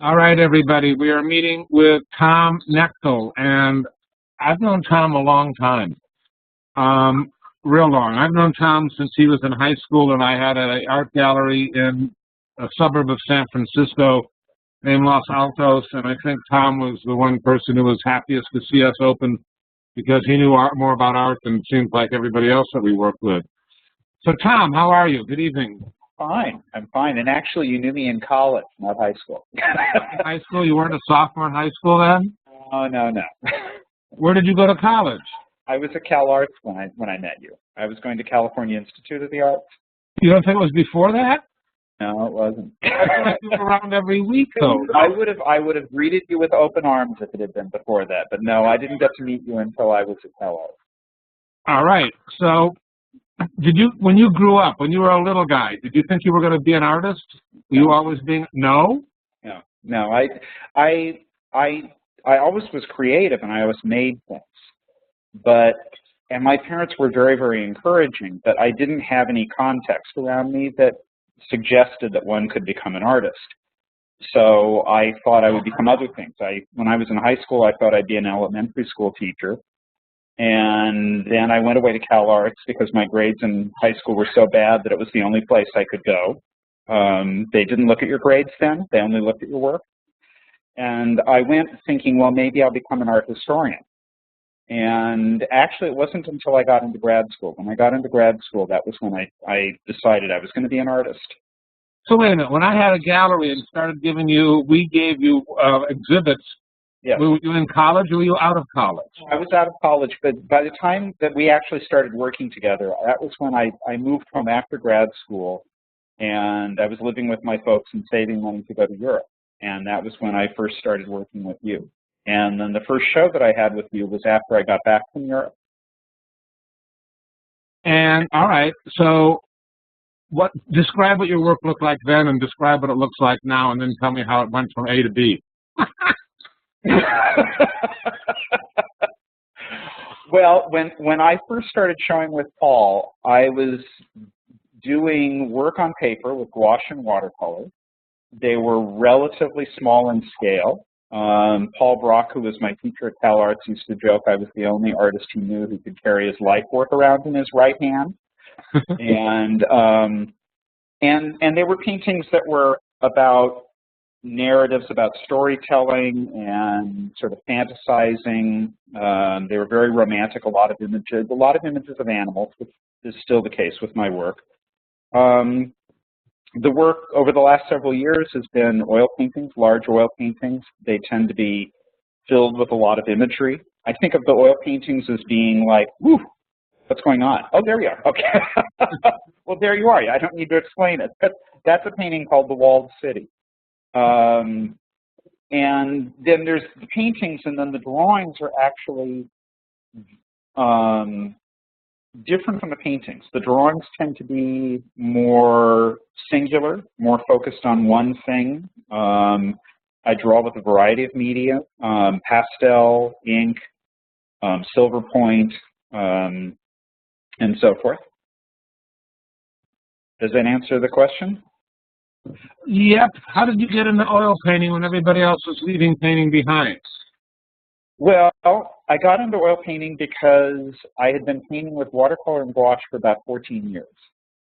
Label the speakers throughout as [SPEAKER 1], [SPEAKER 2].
[SPEAKER 1] All right, everybody. We are meeting with Tom Knechtel, and I've known Tom a long time, real long. I've known Tom since he was in high school, and I had an art gallery in a suburb of San Francisco named Los Altos, and I think Tom was the one person who was happiest to see us open because he knew more about art than it seems like everybody else that we worked with. So, Tom, how are you? Good evening.
[SPEAKER 2] Fine. I'm fine. And actually, you knew me in college, not high school.
[SPEAKER 1] High school? You weren't a sophomore in high school then?
[SPEAKER 2] Oh, no.
[SPEAKER 1] Where did you go to college?
[SPEAKER 2] I was at Cal Arts when I met you. I was going to California Institute of the Arts.
[SPEAKER 1] You don't think it was before that?
[SPEAKER 2] No, it wasn't.
[SPEAKER 1] You were around every week, though.
[SPEAKER 2] I would have greeted you with open arms if it had been before that. But no, I didn't get to meet you until I was at Cal Arts.
[SPEAKER 1] All right. So, when you grew up, when you were a little guy, did you think you were going to be an artist? Were you always being no?
[SPEAKER 2] No. I always was creative and I always made things. And my parents were very, very encouraging, but I didn't have any context around me that suggested that one could become an artist. So I thought I would become other things. When I was in high school, I thought I'd be an elementary school teacher. And then I went away to Cal Arts because my grades in high school were so bad that it was the only place I could go. They didn't look at your grades then. They only looked at your work. And I went thinking, well, maybe I'll become an art historian. And actually, it wasn't until I got into grad school. When I got into grad school, that was when I decided I was going to be an artist.
[SPEAKER 1] So wait a minute. When I had a gallery and started we gave you exhibits,
[SPEAKER 2] yes.
[SPEAKER 1] Were you in college or were you out of college?
[SPEAKER 2] I was out of college, but by the time that we actually started working together, that was when I moved home after grad school, and I was living with my folks and saving money to go to Europe. And that was when I first started working with you. And then the first show that I had with you was after I got back from Europe.
[SPEAKER 1] And all right, so describe what your work looked like then and describe what it looks like now, and then tell me how it went from A to B.
[SPEAKER 2] Well, when I first started showing with Paul, I was doing work on paper with gouache and watercolor. They were relatively small in scale. Paul Brock, who was my teacher at Cal Arts, used to joke I was the only artist he knew who could carry his life work around in his right hand. And they were paintings that were about narratives, about storytelling and sort of fantasizing. They were very romantic, a lot of images of animals, which is still the case with my work. The work over the last several years has been oil paintings, large oil paintings. They tend to be filled with a lot of imagery. I think of the oil paintings as being like, whew, what's going on? Oh, there we are. Okay. Well, there you are. I don't need to explain it. That's a painting called The Walled City. And then there's the paintings, and then the drawings are actually different from the paintings. The drawings tend to be more singular, more focused on one thing. I draw with a variety of media, pastel, ink, silver point, and so forth. Does that answer the question?
[SPEAKER 1] Yep. How did you get into oil painting when everybody else was leaving painting behind?
[SPEAKER 2] Well, I got into oil painting because I had been painting with watercolor and gouache for about 14 years.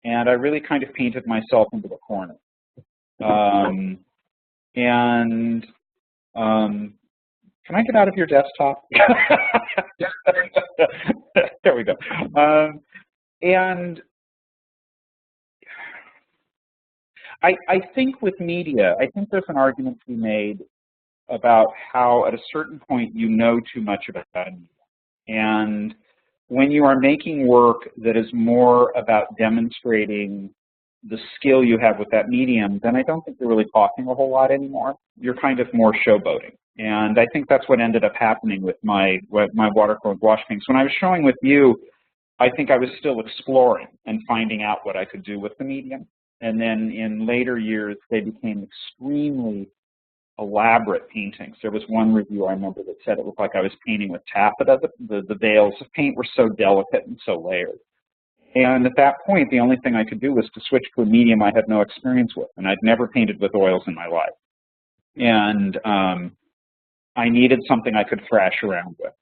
[SPEAKER 2] And I really kind of painted myself into the corner. Can I get out of your desktop? There we go. And I think with media, I think there's an argument to be made about how at a certain point you know too much about media. And when you are making work that is more about demonstrating the skill you have with that medium, then I don't think you're really talking a whole lot anymore. You're kind of more showboating. And I think that's what ended up happening with my watercolor and gouache paintings. When I was showing with you, I think I was still exploring and finding out what I could do with the medium. And then in later years, they became extremely elaborate paintings. There was one review I remember that said it looked like I was painting with taffeta. The veils of paint were so delicate and so layered. And at that point, the only thing I could do was to switch to a medium I had no experience with, and I'd never painted with oils in my life. and I needed something I could thrash around with.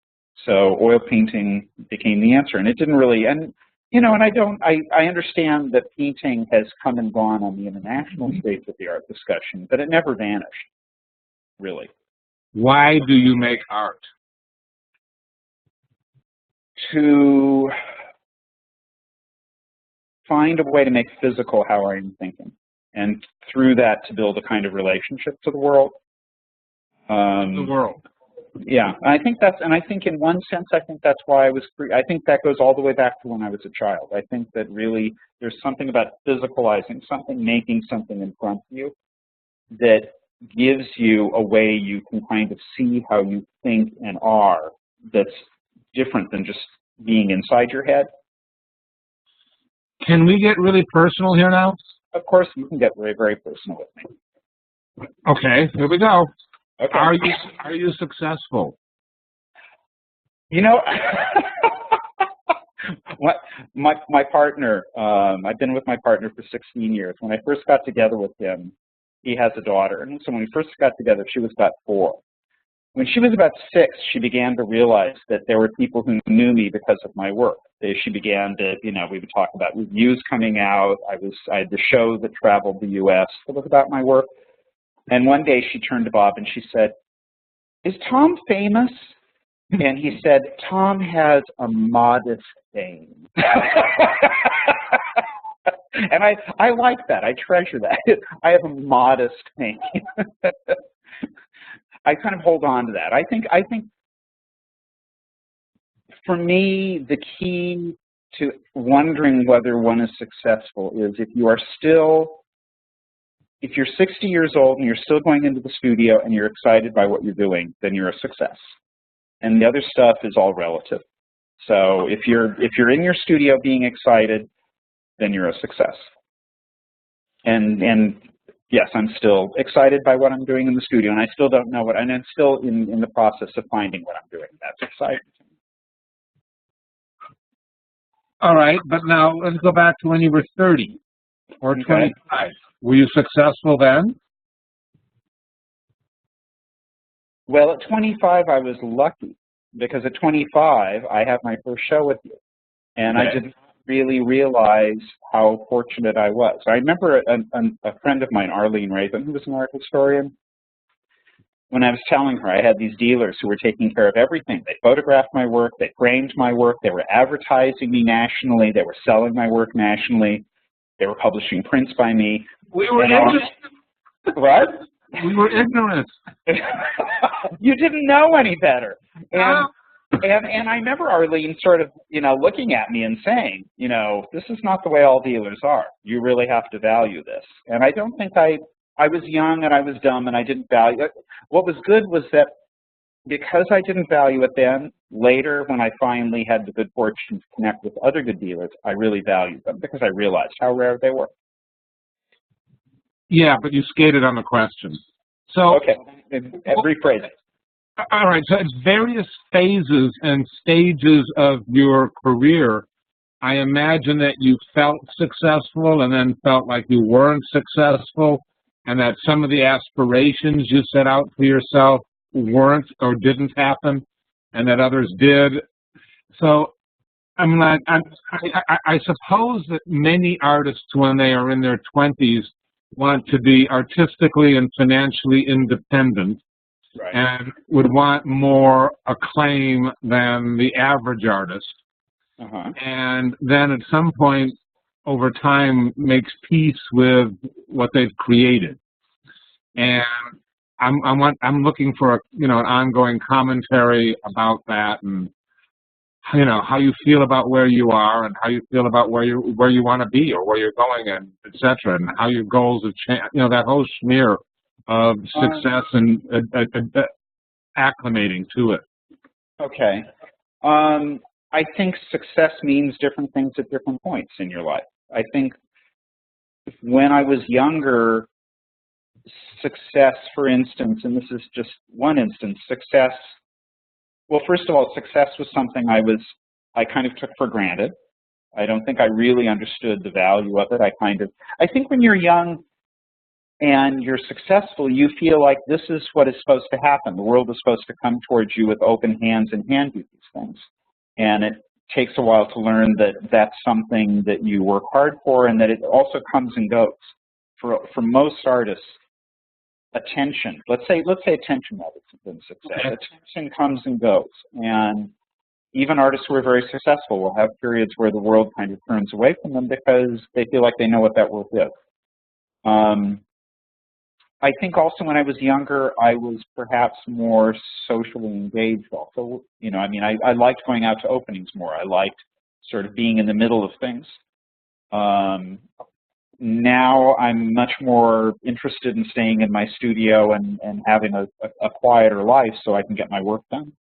[SPEAKER 2] So oil painting became the answer, and it didn't really. And you know, and I understand that painting has come and gone on the international stage of the art discussion, but it never vanished, really.
[SPEAKER 1] Why do you make art?
[SPEAKER 2] To find a way to make physical how I am thinking, and through that to build a kind of relationship to the world.
[SPEAKER 1] The world.
[SPEAKER 2] Yeah, I think that's, and I think in one sense, I think that's why I think that goes all the way back to when I was a child. I think that really there's something about physicalizing something, making something in front of you that gives you a way you can kind of see how you think and are that's different than just being inside your head.
[SPEAKER 1] Can we get really personal here now?
[SPEAKER 2] Of course, you can get very, very personal with me.
[SPEAKER 1] Okay, here we go.
[SPEAKER 2] Okay.
[SPEAKER 1] Are you successful?
[SPEAKER 2] You know, my partner, I've been with my partner for 16 years. When I first got together with him, he has a daughter. And so when we first got together, she was about 4. When she was about 6, she began to realize that there were people who knew me because of my work. She began to, you know, we would talk about reviews coming out. I had the show that traveled the U.S. that was about my work. And one day she turned to Bob and she said, "Is Tom famous?" And he said, "Tom has a modest fame." And I like that. I treasure that. I have a modest fame. I kind of hold on to that. I think for me, the key to wondering whether one is successful is if you're 60 years old and you're still going into the studio and you're excited by what you're doing, then you're a success. And the other stuff is all relative. So if you're in your studio being excited, then you're a success. And yes, I'm still excited by what I'm doing in the studio, and I still don't know and I'm still in the process of finding what I'm doing. That's exciting.
[SPEAKER 1] All right, but now let's go back to when you were 30 or 25. Were you successful then?
[SPEAKER 2] Well, at 25, I was lucky because at 25, I had my first show with you, and I didn't really realize how fortunate I was. I remember a friend of mine, Arlene Raven, who was an art historian, when I was telling her I had these dealers who were taking care of everything. They photographed my work, they framed my work, they were advertising me nationally, they were selling my work nationally, they were publishing prints by me.
[SPEAKER 1] We were ignorant.
[SPEAKER 2] What?
[SPEAKER 1] We were ignorant.
[SPEAKER 2] You didn't know any better. And I remember Arlene sort of, you know, looking at me and saying, you know, this is not the way all dealers are. You really have to value this. And I don't think I was young and I was dumb and I didn't value it. What was good was that because I didn't value it then, later when I finally had the good fortune to connect with other good dealers, I really valued them because I realized how rare they were.
[SPEAKER 1] Yeah, but you skated on the question. So
[SPEAKER 2] okay, rephrase it.
[SPEAKER 1] All right, so at various phases and stages of your career, I imagine that you felt successful and then felt like you weren't successful, and that some of the aspirations you set out for yourself weren't or didn't happen, and that others did. So I'm like, I suppose that many artists, when they are in their 20s, want to be artistically and financially independent,
[SPEAKER 2] right,
[SPEAKER 1] and would want more acclaim than the average artist. And then at some point over time makes peace with what they've created. And I'm looking for a, you know, an ongoing commentary about that, and you know, how you feel about where you are and how you feel about where you want to be or where you're going, and etc., and how your goals have changed, you know, that whole smear of success and acclimating to it.
[SPEAKER 2] Okay. I think success means different things at different points in your life. I think when I was younger, success, for instance, and this is just one instance, success, well, first of all, success was something I kind of took for granted. I don't think I really understood the value of it. I think when you're young, and you're successful, you feel like this is what is supposed to happen. The world is supposed to come towards you with open hands and hand you these things. And it takes a while to learn that that's something that you work hard for, and that it also comes and goes. For most artists, attention, let's say attention has been success. Attention comes and goes. And even artists who are very successful will have periods where the world kind of turns away from them because they feel like they know what that worth is. I think also when I was younger, I was perhaps more socially engaged also. You know, I mean, I liked going out to openings more. I liked sort of being in the middle of things. Now I'm much more interested in staying in my studio and having a quieter life so I can get my work done.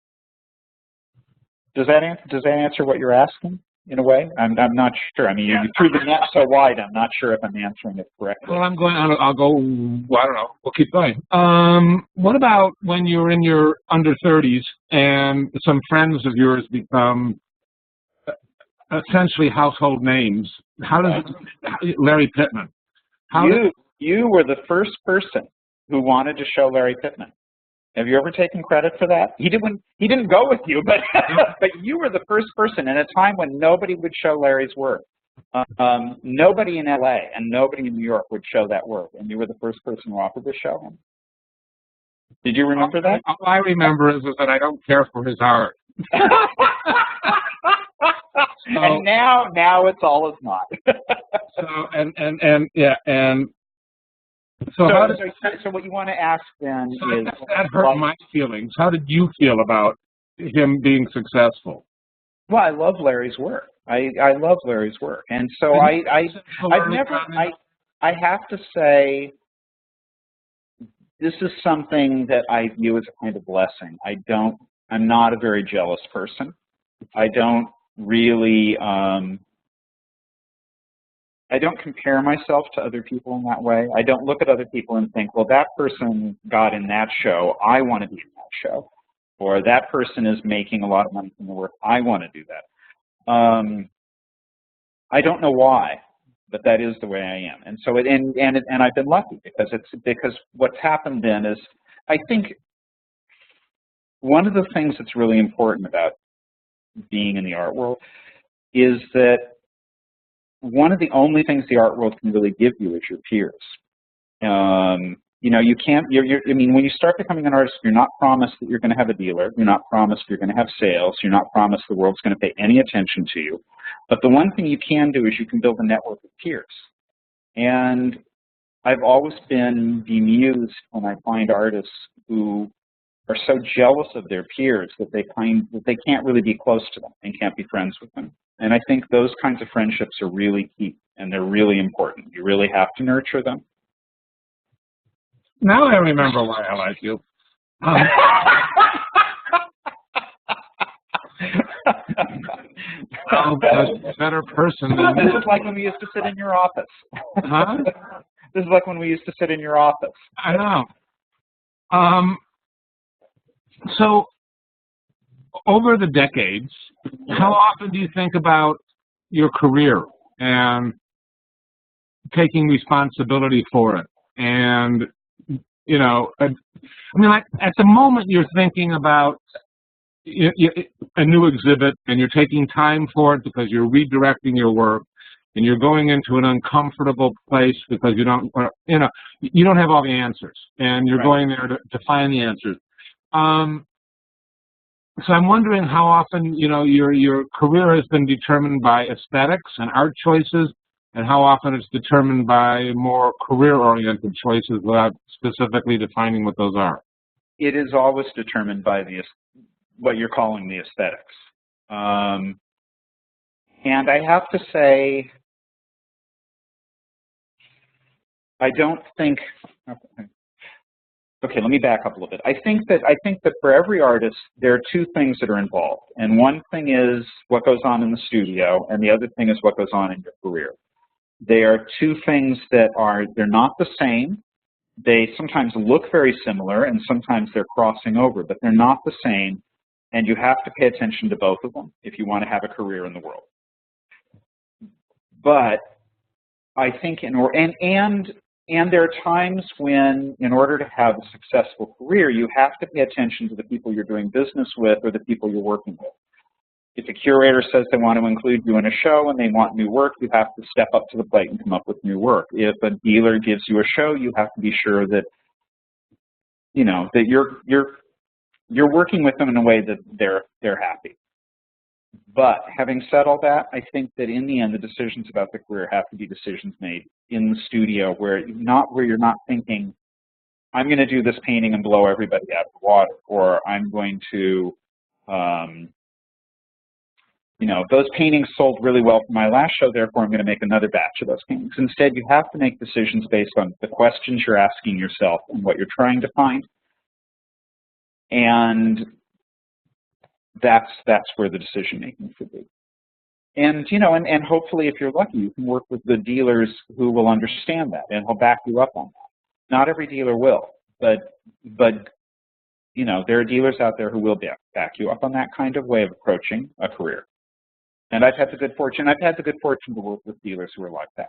[SPEAKER 2] Does that answer what you're asking? In a way, I'm not sure. I mean, you threw the net so wide. I'm not sure if I'm answering it correctly.
[SPEAKER 1] Well, I'll go. Well, I don't know. We'll keep going. What about when you're in your under 30s and some friends of yours become essentially household names? How does Larry Pittman?
[SPEAKER 2] You were the first person who wanted to show Larry Pittman. Have you ever taken credit for that? He didn't go with you, but but you were the first person in a time when nobody would show Larry's work. Nobody in LA and nobody in New York would show that work, and you were the first person who offered to show him. Did you remember that?
[SPEAKER 1] All I remember is that I don't care for his art.
[SPEAKER 2] And now it's all is not. So what you want to ask then is...
[SPEAKER 1] That hurt my feelings. How did you feel about him being successful?
[SPEAKER 2] Well, I love Larry's work. I love Larry's work. And so I have to say, this is something that I view as a kind of blessing. I'm not a very jealous person. I don't really... I don't compare myself to other people in that way. I don't look at other people and think, well, that person got in that show, I want to be in that show. Or that person is making a lot of money from the work, I want to do that. I don't know why, but that is the way I am. And so and I've been lucky because what's happened then is, I think one of the things that's really important about being in the art world is that one of the only things the art world can really give you is your peers. You know, you can't, I mean, when you start becoming an artist, you're not promised that you're going to have a dealer. You're not promised you're going to have sales. You're not promised the world's going to pay any attention to you. But the one thing you can do is you can build a network of peers. And I've always been bemused when I find artists who are so jealous of their peers that they can't really be close to them and can't be friends with them. And I think those kinds of friendships are really key, and they're really important. You really have to nurture them.
[SPEAKER 1] Now I remember why I like you. A better person than
[SPEAKER 2] This is like when we used to sit in your office.
[SPEAKER 1] Huh?
[SPEAKER 2] This is like when we used to sit in your office.
[SPEAKER 1] I know. So, over the decades, how often do you think about your career and taking responsibility for it? And, you know, I mean, like, at the moment you're thinking about a new exhibit and you're taking time for it because you're redirecting your work and you're going into an uncomfortable place because you don't have all the answers and you're going there to find the answers. So I'm wondering how often, you know, your career has been determined by aesthetics and art choices, and how often it's determined by more career-oriented choices without specifically defining what those are.
[SPEAKER 2] It is always determined by what you're calling the aesthetics. And I have to say, I don't think... Okay, let me back up a little bit. I think that for every artist, there are two things that are involved. And one thing is what goes on in the studio, and the other thing is what goes on in your career. They are two things that they're not the same. They sometimes look very similar, and sometimes they're crossing over, but they're not the same. And you have to pay attention to both of them if you want to have a career in the world. But I think And there are times when, in order to have a successful career, you have to pay attention to the people you're doing business with or the people you're working with. If a curator says they want to include you in a show and they want new work, you have to step up to the plate and come up with new work. If a dealer gives you a show, you have to be sure that, you know, that you're working with them in a way that they're happy. But having said all that, I think that in the end, the decisions about the career have to be decisions made in the studio where you're not thinking, I'm going to do this painting and blow everybody out of the water, or I'm going to, you know, those paintings sold really well for my last show, therefore I'm going to make another batch of those paintings. Instead, you have to make decisions based on the questions you're asking yourself and what you're trying to find. And that's where the decision making should be. And, you know, and hopefully if you're lucky, you can work with good dealers who will understand that and will back you up on that. Not every dealer will, but you know, there are dealers out there who will back you up on that kind of way of approaching a career. And I've had the good fortune to work with dealers who are like that.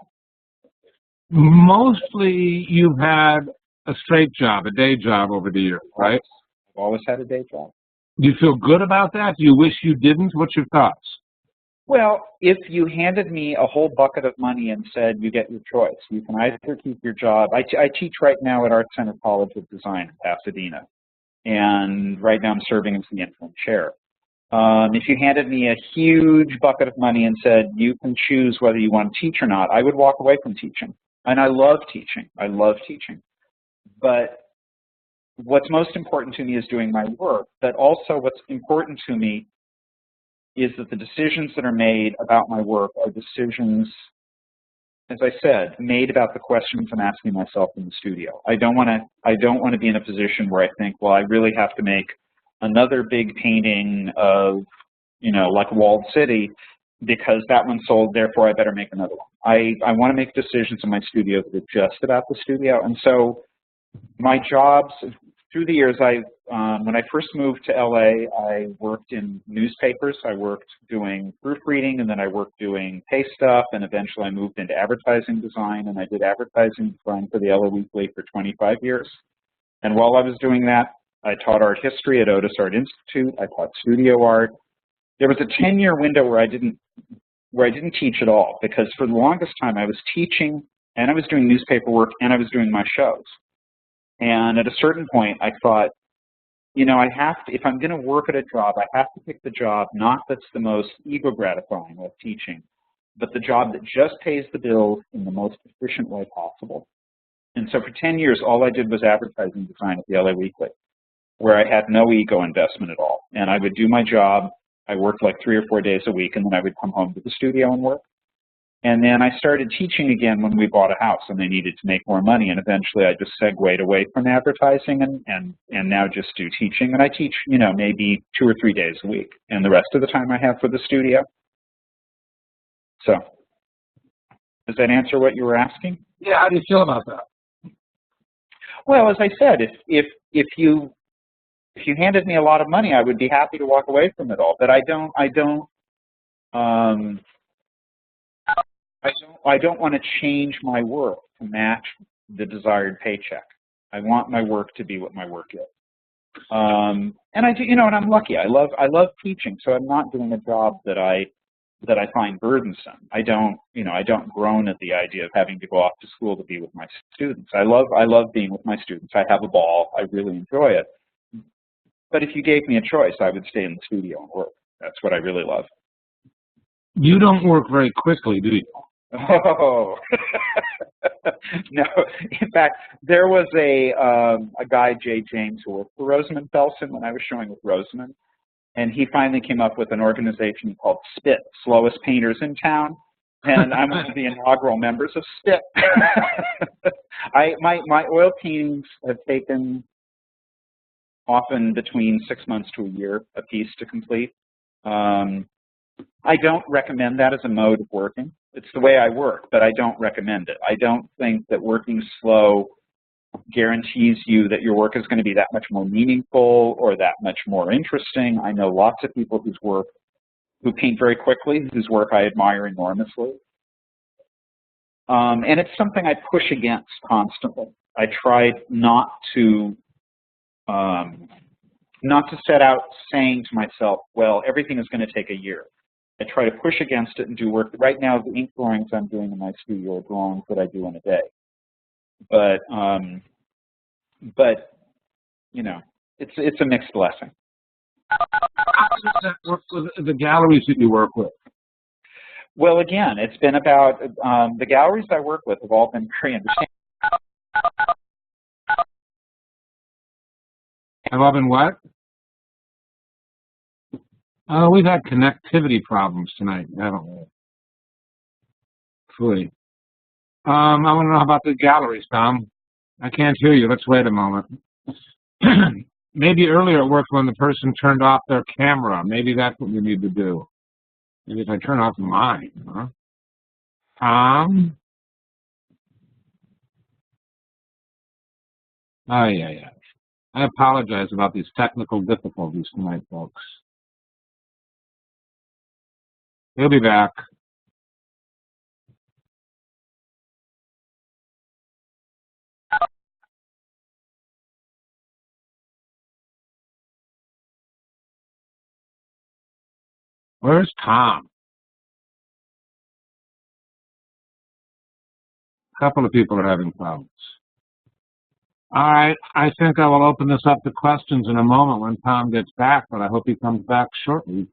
[SPEAKER 1] Mostly you've had a straight job, a day job over the years, right?
[SPEAKER 2] I've always had a day job.
[SPEAKER 1] Do you feel good about that? Do you wish you didn't? What's your thoughts?
[SPEAKER 2] Well, if you handed me a whole bucket of money and said you get your choice, you can either keep your job. I teach right now at Art Center College of Design in Pasadena, and right now I'm serving as the interim chair. If you handed me a huge bucket of money and said you can choose whether you want to teach or not, I would walk away from teaching. And I love teaching. I love teaching. But what's most important to me is doing my work, but also what's important to me is that the decisions that are made about my work are decisions, as I said, made about the questions I'm asking myself in the studio. I don't want to be in a position where I think, well, I really have to make another big painting of, you know, like Walled City because that one sold, therefore I better make another one. I want to make decisions in my studio that are just about the studio. And so my jobs, through the years, when I first moved to LA, I worked in newspapers. I worked doing proofreading, and then I worked doing pay stuff, and eventually I moved into advertising design, and I did advertising design for the LA Weekly for 25 years. And while I was doing that, I taught art history at Otis Art Institute. I taught studio art. There was a 10-year window where I didn't teach at all, because for the longest time I was teaching, and I was doing newspaper work, and I was doing my shows. And at a certain point, I thought, you know, I have to, if I'm going to work at a job, I have to pick the job not that's the most ego gratifying of teaching, but the job that just pays the bills in the most efficient way possible. And so for 10 years, all I did was advertising design at the LA Weekly, where I had no ego investment at all. And I would do my job. I worked like 3 or 4 days a week, and then I would come home to the studio and work. And then I started teaching again when we bought a house and they needed to make more money. And eventually I just segued away from advertising and now just do teaching. And I teach, you know, maybe 2 or 3 days a week. And the rest of the time I have for the studio. So does that answer what you were asking?
[SPEAKER 1] Yeah, how do you feel about that?
[SPEAKER 2] Well, as I said, if you handed me a lot of money, I would be happy to walk away from it all. But I don't want to change my work to match the desired paycheck. I want my work to be what my work is. And I do, you know, and I'm lucky. I love teaching, so I'm not doing a job that I find burdensome. I don't groan at the idea of having to go off to school to be with my students. I love being with my students. I have a ball. I really enjoy it. But if you gave me a choice, I would stay in the studio and work. That's what I really love.
[SPEAKER 1] You don't work very quickly, do you?
[SPEAKER 2] Oh, no. In fact, there was a guy, Jay James, who worked for Rosamund Felsen when I was showing with Rosamund, and he finally came up with an organization called SPIT, Slowest Painters in Town, and I'm one of the inaugural members of SPIT. My oil paintings have taken often between 6 months to a year a piece to complete. I don't recommend that as a mode of working. It's the way I work, but I don't recommend it. I don't think that working slow guarantees you that your work is going to be that much more meaningful or that much more interesting. I know lots of people who paint very quickly, whose work I admire enormously. And it's something I push against constantly. I try not to set out saying to myself, well, everything is going to take a year. I try to push against it and do work. Right now, the ink drawings I'm doing in my studio are drawings that I do in a day. But you know, it's a mixed blessing.
[SPEAKER 1] How does that work with the galleries that you work with?
[SPEAKER 2] Well, again, it's been about the galleries I work with have all been very understanding.
[SPEAKER 1] Have I been what? Oh, we've had connectivity problems tonight, haven't we? Fully. I want to know about the galleries, Tom. I can't hear you. Let's wait a moment. Maybe earlier it worked when the person turned off their camera. Maybe that's what we need to do. Maybe if I turn off mine, huh? Tom? Oh, yeah. I apologize about these technical difficulties tonight, folks. He'll be back. Where's Tom? A couple of people are having problems. All right, I think I will open this up to questions in a moment when Tom gets back, but I hope he comes back shortly.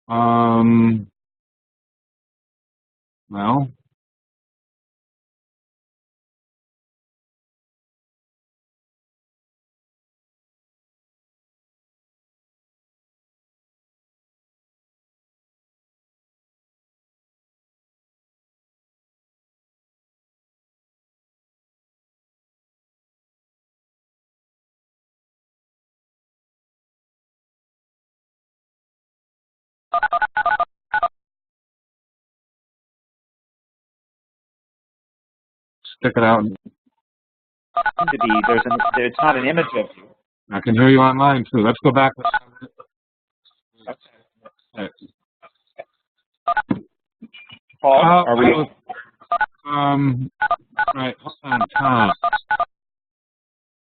[SPEAKER 1] Well, stick it out.
[SPEAKER 2] It's not an image of you.
[SPEAKER 1] I can hear you online too. Let's go back.
[SPEAKER 2] Paul, are we?
[SPEAKER 1] Right, hold on, Tom.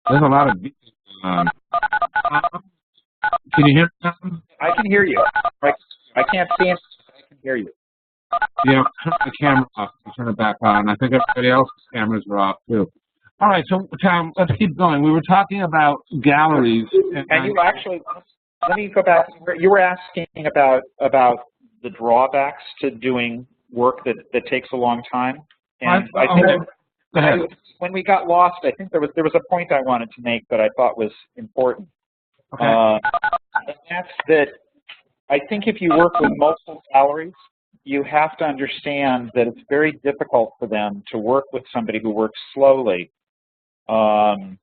[SPEAKER 1] There's a lot of beeping going on. Can you hear me, Tom?
[SPEAKER 2] I can hear you. I can't see him, but I can hear you.
[SPEAKER 1] Yeah, turn the camera off and turn it back on. I think everybody else's cameras are off too. All right, so Tom, let's keep going. We were talking about galleries.
[SPEAKER 2] And you actually, let me go back. You were asking about the drawbacks to doing work that takes a long time. And I think when we got lost, I think there was a point I wanted to make that I thought was important.
[SPEAKER 1] Okay.
[SPEAKER 2] And that's that I think if you work with multiple galleries, you have to understand that it's very difficult for them to work with somebody who works slowly. In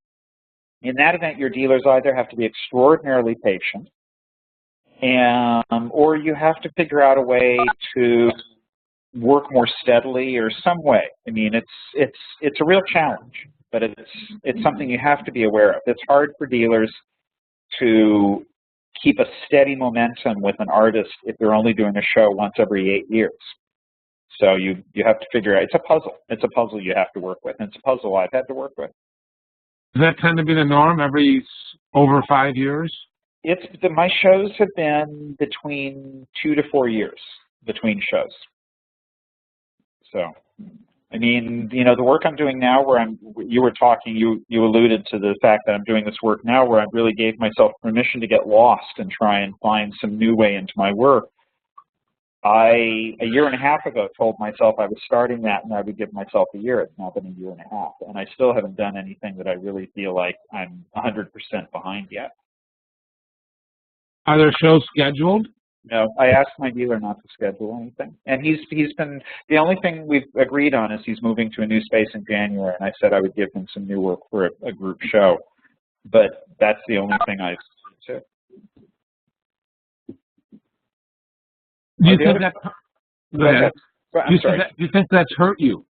[SPEAKER 2] that event, your dealers either have to be extraordinarily patient, or you have to figure out a way to work more steadily or some way. I mean, it's a real challenge, but it's something you have to be aware of. It's hard for dealers to keep a steady momentum with an artist if they're only doing a show once every 8 years. So you have to figure out, it's a puzzle. It's a puzzle you have to work with, and it's a puzzle I've had to work with.
[SPEAKER 1] Does that tend to be the norm every over 5 years?
[SPEAKER 2] My shows have been between 2 to 4 years between shows. So, I mean, you know, the work I'm doing now where you were talking, you alluded to the fact that I'm doing this work now where I really gave myself permission to get lost and try and find some new way into my work. A year and a half ago, told myself I was starting that and I would give myself a year. It's now been a year and a half, and I still haven't done anything that I really feel like I'm 100% behind yet.
[SPEAKER 1] Are there shows scheduled?
[SPEAKER 2] No, I asked my dealer not to schedule anything, and he's been, the only thing we've agreed on is he's moving to a new space in January, and I said I would give him some new work for a group show, but that's the only thing I've said.
[SPEAKER 1] Do you think that? Go ahead. Do you think that's hurt you?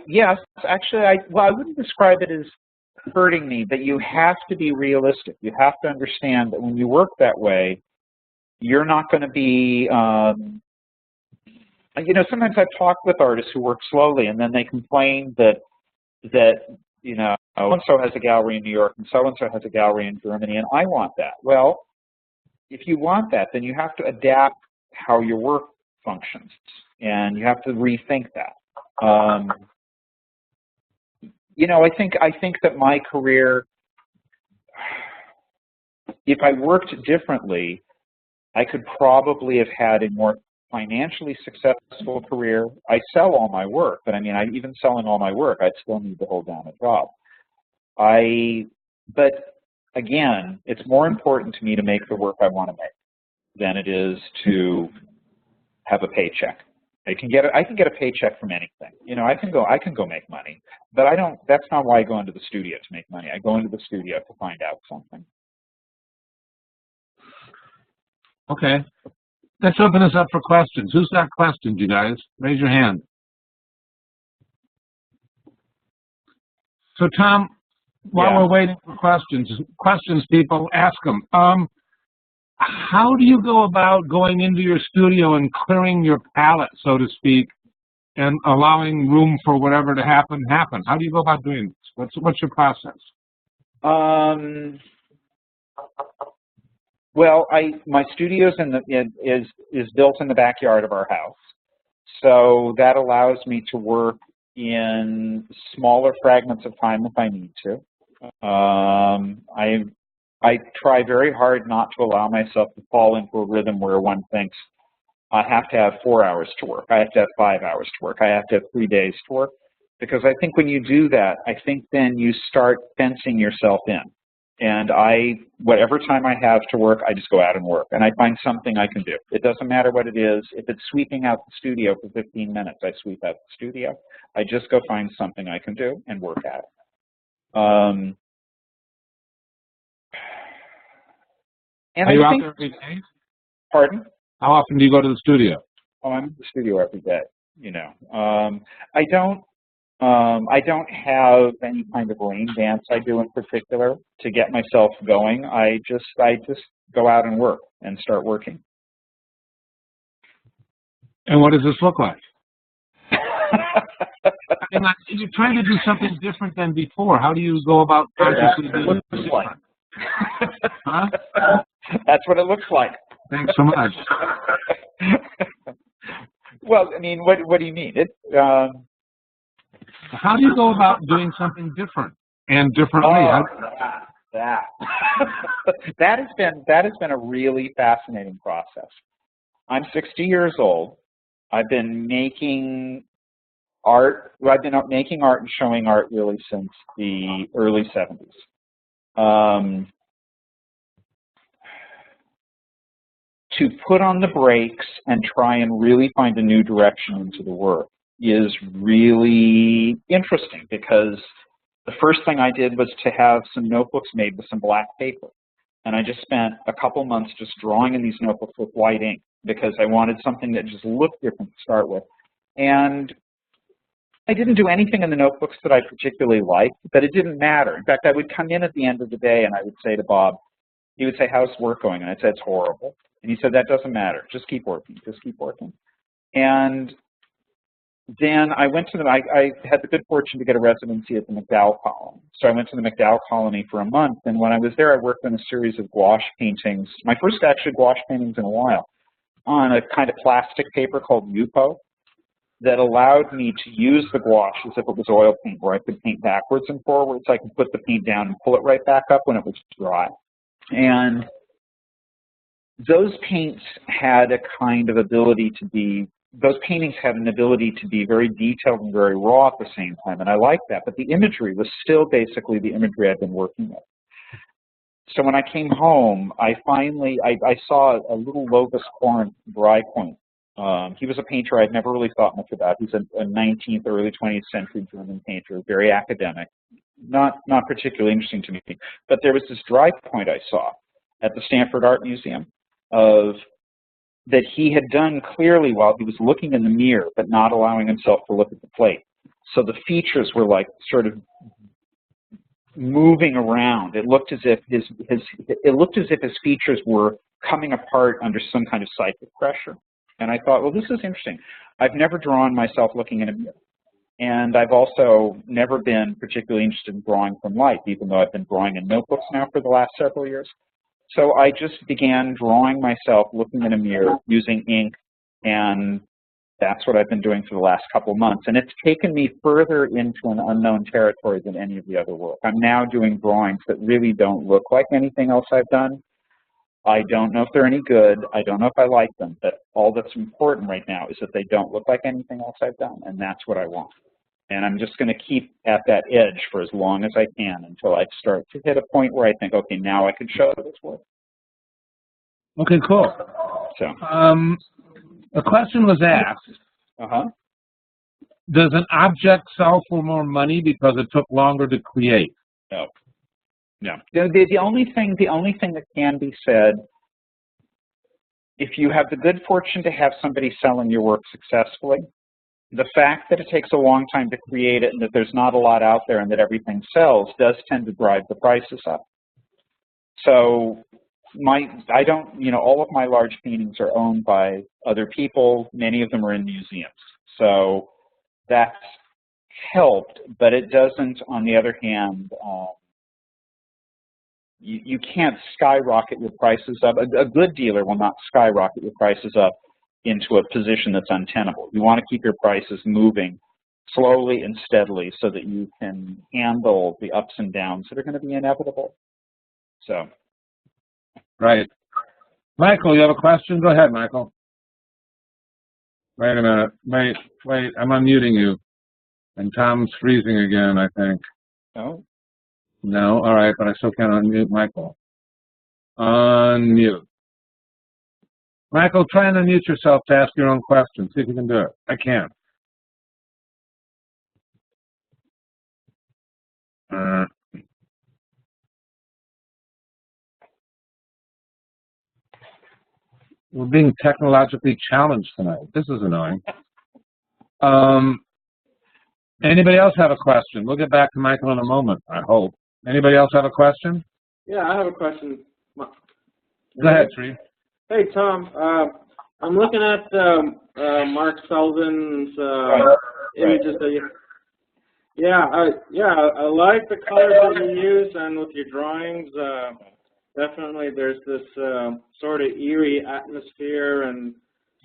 [SPEAKER 2] Yes, actually, I wouldn't describe it as hurting me, but you have to be realistic. You have to understand that when you work that way, you're not going to be you know, sometimes I've talked with artists who work slowly, and then they complain that you know, so-and-so has a gallery in New York, and so-and-so has a gallery in Germany, and I want that. Well, if you want that, then you have to adapt how your work functions, and you have to rethink that. You know, I think that my career, if I worked differently, I could probably have had a more financially successful career. I sell all my work, but I mean, even selling all my work, I'd still need to hold down a job. But again, it's more important to me to make the work I want to make than it is to have a paycheck. I can get a paycheck from anything. You know, I can go make money, but I don't. That's not why I go into the studio to make money. I go into the studio to find out something.
[SPEAKER 1] Okay. Let's open this up for questions. Who's got questions, you guys? Raise your hand. So, Tom, while we're waiting for questions, people, ask them. How do you go about going into your studio and clearing your palette, so to speak, and allowing room for whatever to happen? How do you go about doing this? What's your process?
[SPEAKER 2] Well, my studio is built in the backyard of our house, so that allows me to work in smaller fragments of time if I need to. I try very hard not to allow myself to fall into a rhythm where one thinks I have to have 4 hours to work, I have to have 5 hours to work, I have to have 3 days to work, because I think when you do that, I think then you start fencing yourself in. And whatever time I have to work, I just go out and work. And I find something I can do. It doesn't matter what it is. If it's sweeping out the studio for 15 minutes, I sweep out the studio. I just go find something I can do and work at it. And
[SPEAKER 1] Are you out there every day?
[SPEAKER 2] Pardon?
[SPEAKER 1] How often do you go to the studio?
[SPEAKER 2] Oh, I'm in the studio every day, you know. I don't have any kind of rain dance I do in particular to get myself going. I just go out and work and start working.
[SPEAKER 1] And what does this look like? I mean, you're trying to do something different than before. How do you go about consciously doing it different? Huh?
[SPEAKER 2] That's what it looks like.
[SPEAKER 1] Thanks so much.
[SPEAKER 2] Well, I mean, what do you mean?
[SPEAKER 1] How do you go about doing something different and differently?
[SPEAKER 2] Oh, that has been a really fascinating process. I'm 60 years old. I've been making art. I've been making art and showing art really since the early 70s. To put on the brakes and try and really find a new direction into the work is really interesting, because the first thing I did was to have some notebooks made with some black paper. And I just spent a couple months just drawing in these notebooks with white ink, because I wanted something that just looked different to start with. And I didn't do anything in the notebooks that I particularly liked, but it didn't matter. In fact, I would come in at the end of the day and I would say to Bob, he would say, "How's work going?" And I'd say, "It's horrible." And he said, "That doesn't matter. Just keep working. Just keep working." And then I went to I had the good fortune to get a residency at the MacDowell Colony. So I went to the MacDowell Colony for a month. And when I was there, I worked on a series of gouache paintings, my first actually gouache paintings in a while, on a kind of plastic paper called Yupo that allowed me to use the gouache as if it was oil paint, where I could paint backwards and forwards. I could put the paint down and pull it right back up when it was dry. And those paints had a kind of ability to be, those paintings had an ability to be very detailed and very raw at the same time, and I liked that, but the imagery was still basically the imagery I'd been working with. So when I came home, I saw a little Lovis Corinth dry point. He was a painter I'd never really thought much about. He's a 19th, early 20th century German painter, very academic, not particularly interesting to me, but there was this dry point I saw at the Stanford Art Museum that he had done clearly while he was looking in the mirror, but not allowing himself to look at the plate. So the features were like sort of moving around. It looked as if his features were coming apart under some kind of psychic pressure. And I thought, well, this is interesting. I've never drawn myself looking in a mirror. And I've also never been particularly interested in drawing from life, even though I've been drawing in notebooks now for the last several years. So I just began drawing myself looking in a mirror using ink, and that's what I've been doing for the last couple of months. And it's taken me further into an unknown territory than any of the other work. I'm now doing drawings that really don't look like anything else I've done. I don't know if they're any good. I don't know if I like them. But all that's important right now is that they don't look like anything else I've done, and that's what I want. And I'm just going to keep at that edge for as long as I can until I start to hit a point where I think, okay, now I can show this work.
[SPEAKER 1] Okay, cool.
[SPEAKER 2] So,
[SPEAKER 1] a question was asked. Does an object sell for more money because it took longer to create?
[SPEAKER 2] No. No. The only thing that can be said, if you have the good fortune to have somebody selling your work successfully, the fact that it takes a long time to create it and that there's not a lot out there and that everything sells does tend to drive the prices up. So all of my large paintings are owned by other people. Many of them are in museums. So that's helped, but it doesn't, on the other hand, you can't skyrocket your prices up. A good dealer will not skyrocket your prices up into a position that's untenable. You want to keep your prices moving slowly and steadily so that you can handle the ups and downs that are going to be inevitable. So.
[SPEAKER 1] Right. Michael, you have a question? Go ahead, Michael. Wait a minute. Wait. I'm unmuting you. And Tom's freezing again, I think.
[SPEAKER 2] No?
[SPEAKER 1] No? All right, but I still can't unmute Michael. Unmute. Michael, try and unmute yourself to ask your own question. See if you can do it. I can't. We're being technologically challenged tonight. This is annoying. Anybody else have a question? We'll get back to Michael in a moment, I hope. Anybody else have a question?
[SPEAKER 3] Yeah, I have a question.
[SPEAKER 1] Go ahead, Tree.
[SPEAKER 3] Hey, Tom. I'm looking at Mark Sullivan's images that you. Yeah, I like the colors that you use, and with your drawings, definitely there's this sort of eerie atmosphere and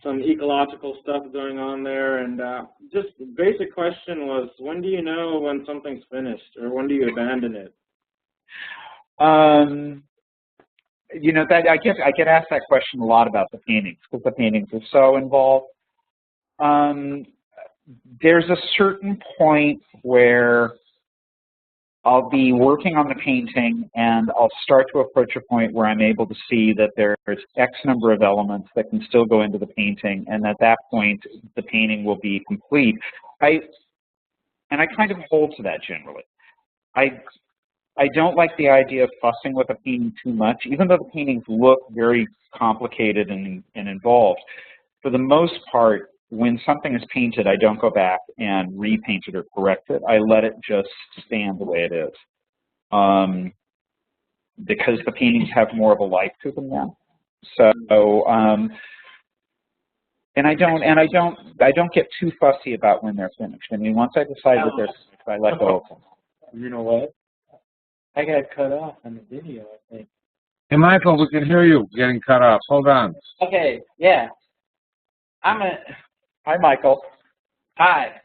[SPEAKER 3] some ecological stuff going on there. And just the basic question was, when do you know when something's finished, or when do you abandon it?
[SPEAKER 2] You know, that I get asked that question a lot about the paintings, because the paintings are so involved. There's a certain point where I'll be working on the painting and I'll start to approach a point where I'm able to see that there's X number of elements that can still go into the painting, and at that point the painting will be complete. I kind of hold to that generally. I don't like the idea of fussing with a painting too much, even though the paintings look very complicated and involved. For the most part, when something is painted, I don't go back and repaint it or correct it. I let it just stand the way it is, because the paintings have more of a life to them now. So, and I don't get too fussy about when they're finished. I mean, once I decide that they're finished, I let go of them.
[SPEAKER 3] You know what? I got cut off on the video, I think.
[SPEAKER 1] Hey, Michael, we can hear you getting cut off. Hold on.
[SPEAKER 3] Okay, yeah.
[SPEAKER 2] Hi, Michael.
[SPEAKER 3] Hi.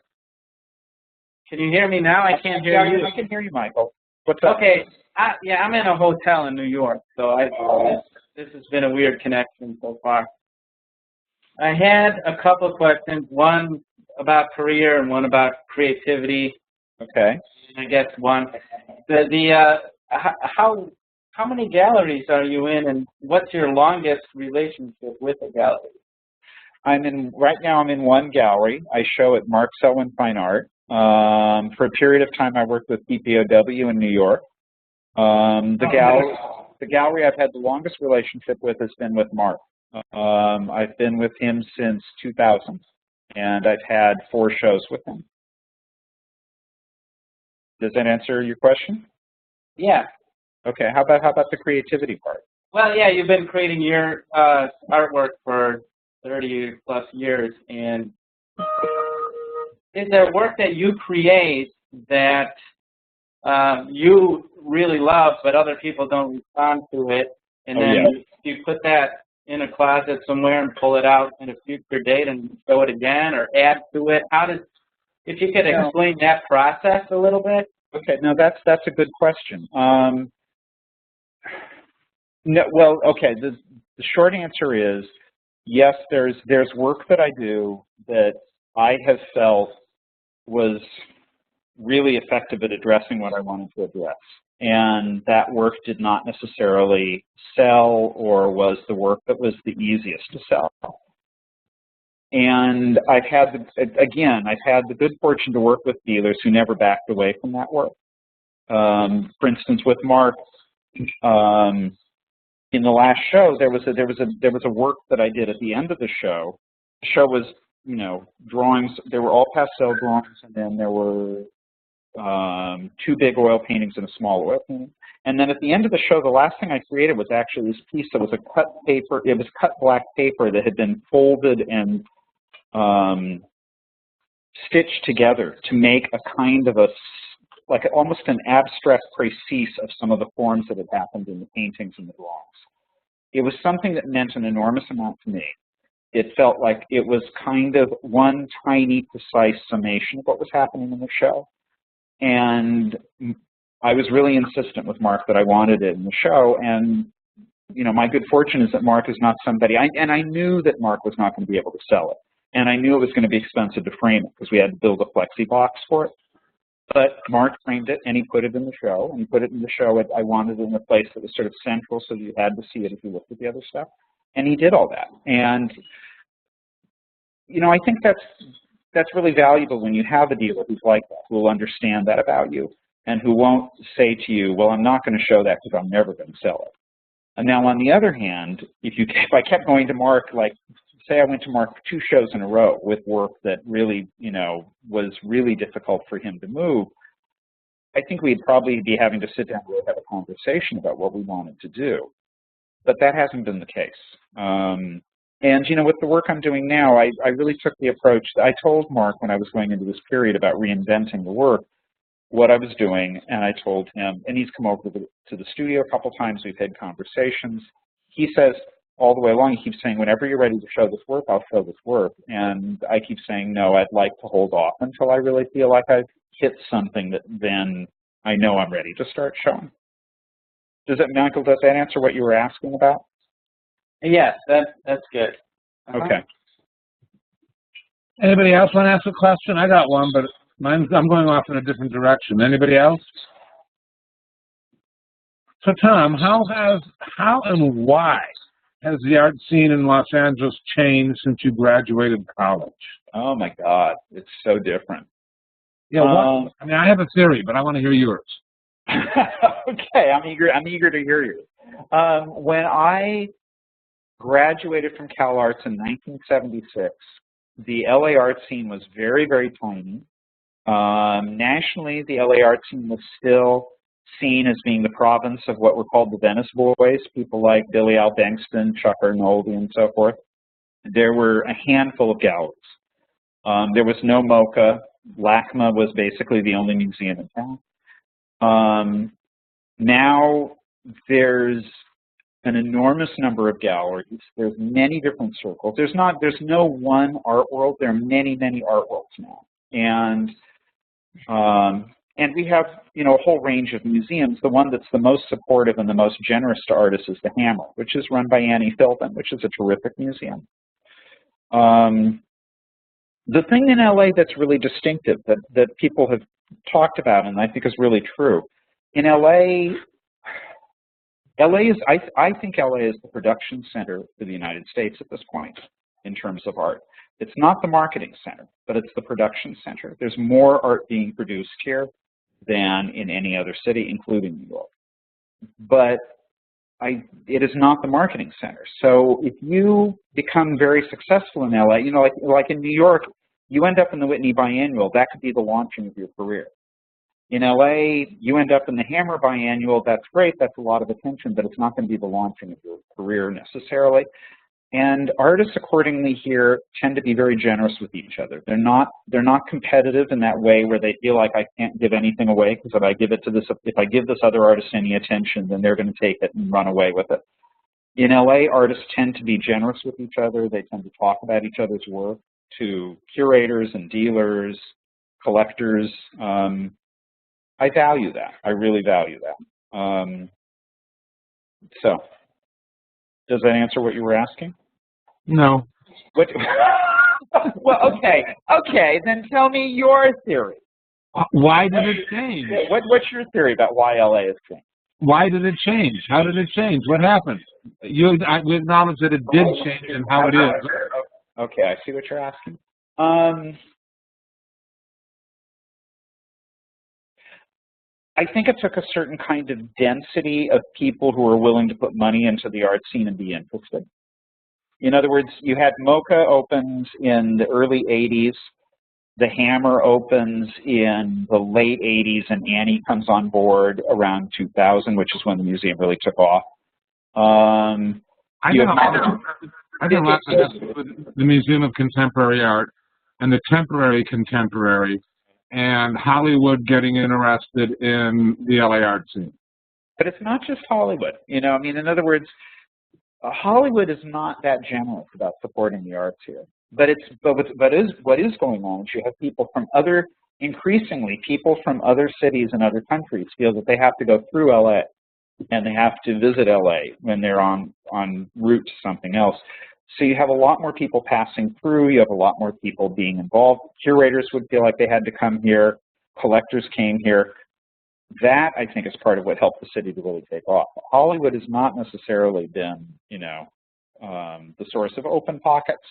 [SPEAKER 3] Can you hear me now? I can't hear you.
[SPEAKER 2] I can hear you, Michael. What's up?
[SPEAKER 3] Okay. I'm in a hotel in New York, so this has been a weird connection so far. I had a couple of questions, one about career and one about creativity.
[SPEAKER 2] Okay.
[SPEAKER 3] I guess one. How many galleries are you in, and what's your longest relationship with a gallery?
[SPEAKER 2] Right now I'm in one gallery. I show at Mark Selwyn Fine Art. For a period of time I worked with BPOW in New York. The gallery I've had the longest relationship with has been with Mark. I've been with him since 2000, and I've had 4 shows with him. Does that answer your question?
[SPEAKER 3] Yeah.
[SPEAKER 2] Okay. How about the creativity part?
[SPEAKER 3] Well, yeah, you've been creating your artwork for 30 plus years, and
[SPEAKER 4] is there work that you create that you really love, but other people don't respond to it, and then you put that in a closet somewhere and pull it out in a future date and show it again or add to it? How does, if you could explain that process a little bit?
[SPEAKER 2] Okay, no, that's a good question. No, well, okay, the short answer is yes, there's work that I do that I have felt was really effective at addressing what I wanted to address. And that work did not necessarily sell or was the work that was the easiest to sell. And I've had the good fortune to work with dealers who never backed away from that work. For instance, with Mark, in the last show, there was a work that I did at the end of the show. The show was, you know, drawings. There were all pastel drawings, and then there were 2 big oil paintings and a small oil painting. And then at the end of the show, the last thing I created was actually this piece that was a cut paper. It was cut black paper that had been folded and stitched together to make a kind of like almost an abstract précis of some of the forms that had happened in the paintings and the drawings. It was something that meant an enormous amount to me. It felt like it was kind of one tiny, precise summation of what was happening in the show. And I was really insistent with Mark that I wanted it in the show. And, you know, my good fortune is that Mark is not somebody, and I knew that Mark was not going to be able to sell it. And I knew it was going to be expensive to frame it because we had to build a flexi box for it. But Mark framed it and he put it in the show. And he put it in the show. I wanted it in a place that was sort of central so that you had to see it if you looked at the other stuff. And he did all that. And, you know, I think that's really valuable when you have a dealer who's like that, who will understand that about you and who won't say to you, well, I'm not going to show that because I'm never going to sell it. And now, on the other hand, if I kept going to Mark, like, say I went to Mark 2 shows in a row with work that really, you know, was really difficult for him to move, I think we'd probably be having to sit down and have a conversation about what we wanted to do. But that hasn't been the case. And, you know, with the work I'm doing now, I really took the approach that I told Mark when I was going into this period about reinventing the work, what I was doing, and I told him, and he's come over to the studio a couple times, we've had conversations. He says all the way along, he keeps saying, whenever you're ready to show this work, I'll show this work. And I keep saying, no, I'd like to hold off until I really feel like I've hit something that then I know I'm ready to start showing. Michael, does that answer what you were asking about?
[SPEAKER 4] Yes, that's good.
[SPEAKER 2] Okay.
[SPEAKER 1] Anybody else want to ask a question? I got one, but I'm going off in a different direction. Anybody else? So, Tom, how and why has the art scene in Los Angeles changed since you graduated college?
[SPEAKER 2] Oh my God, it's so different.
[SPEAKER 1] Yeah, I mean, I have a theory, but I want to hear yours.
[SPEAKER 2] Okay, I'm eager to hear yours. When I graduated from Cal Arts in 1976, the LA art scene was very, very tiny. Nationally, the LA art scene was still seen as being the province of what were called the Venice Boys, people like Billy Al Bankston, Chuck Arnoldi, and so forth. There were a handful of galleries. There was no MoCA. LACMA was basically the only museum in town. Now there's an enormous number of galleries. There's many different circles. There's no one art world. There are many, many art worlds now. And we have, you know, a whole range of museums. The one that's the most supportive and the most generous to artists is the Hammer, which is run by Annie Philbin, which is a terrific museum. The thing in LA that's really distinctive that people have talked about, and I think is really true, in LA is, I think LA is the production center for the United States at this point in terms of art. It's not the marketing center, but it's the production center. There's more art being produced here than in any other city, including New York. But it is not the marketing center. So if you become very successful in LA, you know, like in New York, you end up in the Whitney Biennial, that could be the launching of your career. In LA, you end up in the Hammer Biennial, that's great, that's a lot of attention, but it's not going to be the launching of your career necessarily. And artists accordingly here tend to be very generous with each other. They're not competitive in that way where they feel like I can't give anything away because if I give this other artist any attention, then they're going to take it and run away with it. In LA, artists tend to be generous with each other. They tend to talk about each other's work to curators and dealers, collectors. I value that. I really value that. So, does that answer what you were asking?
[SPEAKER 1] No.
[SPEAKER 2] What? Well, okay. Then tell me your theory.
[SPEAKER 1] Why did it change?
[SPEAKER 2] What's your theory about why LA has changed?
[SPEAKER 1] Why did it change? How did it change? What happened? We acknowledge that it did change and how it is.
[SPEAKER 2] Okay, I see what you're asking. I think it took a certain kind of density of people who were willing to put money into the art scene and be interested. In other words, you had MoCA opens in the early 80s, the Hammer opens in the late 80s, and Annie comes on board around 2000, which is when the museum really took off.
[SPEAKER 1] I did a lot with the Museum of Contemporary Art and the Temporary Contemporary and Hollywood getting interested in the LA art scene.
[SPEAKER 2] But it's not just Hollywood. You know, I mean, in other words, Hollywood is not that generous about supporting the arts here. But what is going on is you have people from increasingly people from other cities and other countries feel that they have to go through LA and they have to visit LA when they're on route to something else. So you have a lot more people passing through, you have a lot more people being involved. Curators would feel like they had to come here, collectors came here. That, I think, is part of what helped the city to really take off. Hollywood has not necessarily been, you know, the source of open pockets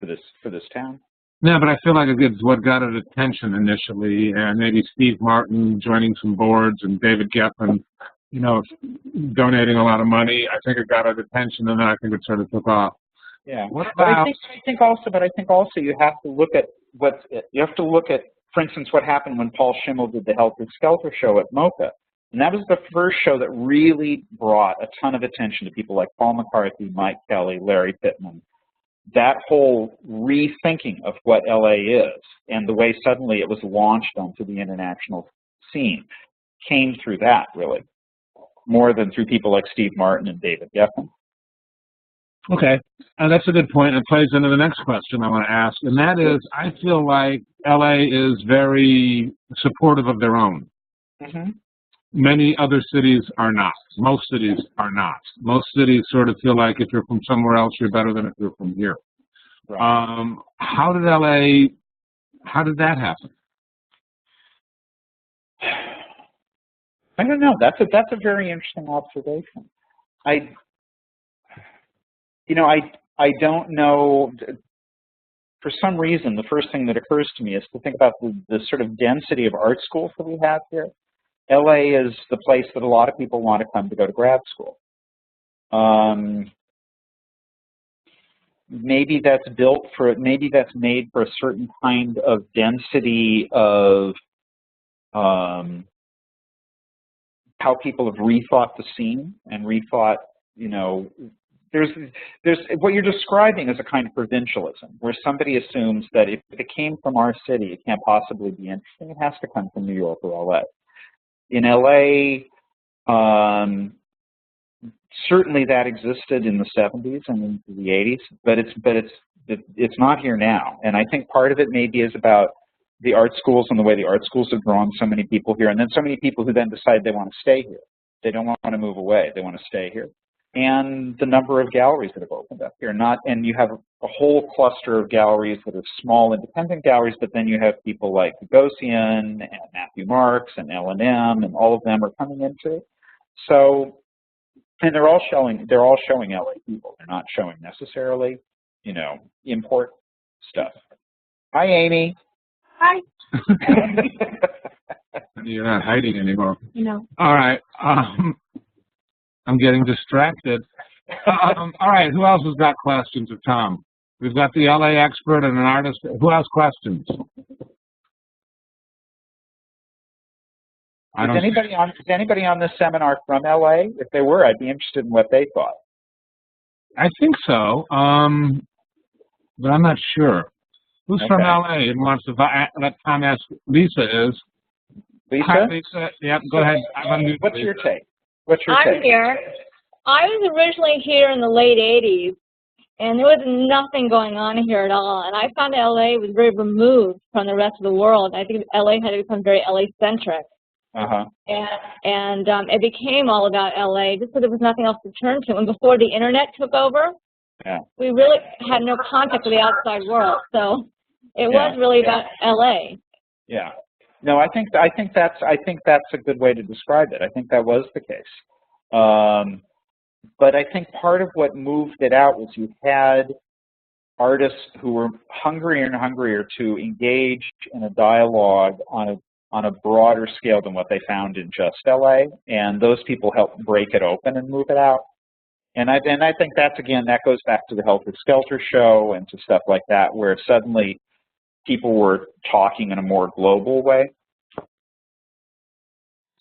[SPEAKER 2] for this town.
[SPEAKER 1] Yeah, but I feel like it's what got it attention initially, and maybe Steve Martin joining some boards and David Geffen, you know, donating a lot of money. I think it got it attention, and then I think it sort of took off.
[SPEAKER 2] Yeah.
[SPEAKER 1] What about?
[SPEAKER 2] But I think also you have to look at for instance, what happened when Paul Schimmel did the Helter Skelter show at MoCA. And that was the first show that really brought a ton of attention to people like Paul McCarthy, Mike Kelly, Larry Pittman. That whole rethinking of what LA is and the way suddenly it was launched onto the international scene came through that, really, more than through people like Steve Martin and David Geffen.
[SPEAKER 1] Okay, that's a good point. It plays into the next question I want to ask, and that is, I feel like LA is very supportive of their own.
[SPEAKER 2] Mm-hmm.
[SPEAKER 1] Many other cities are not. Most cities are not. Most cities sort of feel like if you're from somewhere else, you're better than if you're from here. Right. How did that happen?
[SPEAKER 2] I don't know. That's a very interesting observation. I don't know. For some reason, the first thing that occurs to me is to think about the sort of density of art schools that we have here. LA is the place that a lot of people want to come to go to grad school. Maybe that's made for a certain kind of density of how people have rethought the scene and rethought, you know, there's what you're describing is a kind of provincialism where somebody assumes that if it came from our city, it can't possibly be interesting. It has to come from New York or LA. In LA, certainly that existed in the 70s and into the 80s, but it's not here now. And I think part of it maybe is about the art schools and the way the art schools have drawn so many people here, and then so many people who then decide they want to stay here. They don't want to move away. They want to stay here. And the number of galleries that have opened up here. And you have a whole cluster of galleries that are small independent galleries, but then you have people like Gagosian and Matthew Marks and L&M, and all of them are coming into it. So, and they're all showing LA people. They're not showing necessarily, you know, import stuff. Hi, Amy.
[SPEAKER 5] Hi.
[SPEAKER 1] You're not hiding anymore.
[SPEAKER 5] No.
[SPEAKER 1] All right. I'm getting distracted. All right, who else has got questions of Tom? We've got the LA expert and an artist. Who has questions?
[SPEAKER 2] Is anybody on this seminar from LA? If they were, I'd be interested in what they thought.
[SPEAKER 1] I think so, but I'm not sure. Who's from LA and wants to let Tom ask? Lisa is.
[SPEAKER 2] Lisa?
[SPEAKER 1] Hi, Lisa. Yep, go ahead.
[SPEAKER 2] What's your take? What's your take?
[SPEAKER 5] I'm here. I was originally here in the late 80s, and there was nothing going on here at all. And I found LA was very removed from the rest of the world. I think LA had become very LA-centric. And it became all about LA just because there was nothing else to turn to. And before the internet took over, we really had no contact with the outside world. So it was really about LA.
[SPEAKER 2] Yeah. No, I think that's a good way to describe it. I think that was the case. But I think part of what moved it out was you had artists who were hungrier and hungrier to engage in a dialogue on a broader scale than what they found in just LA, and those people helped break it open and move it out. And I think that's, again, that goes back to the Helter Skelter show and to stuff like that, where suddenly people were talking in a more global way.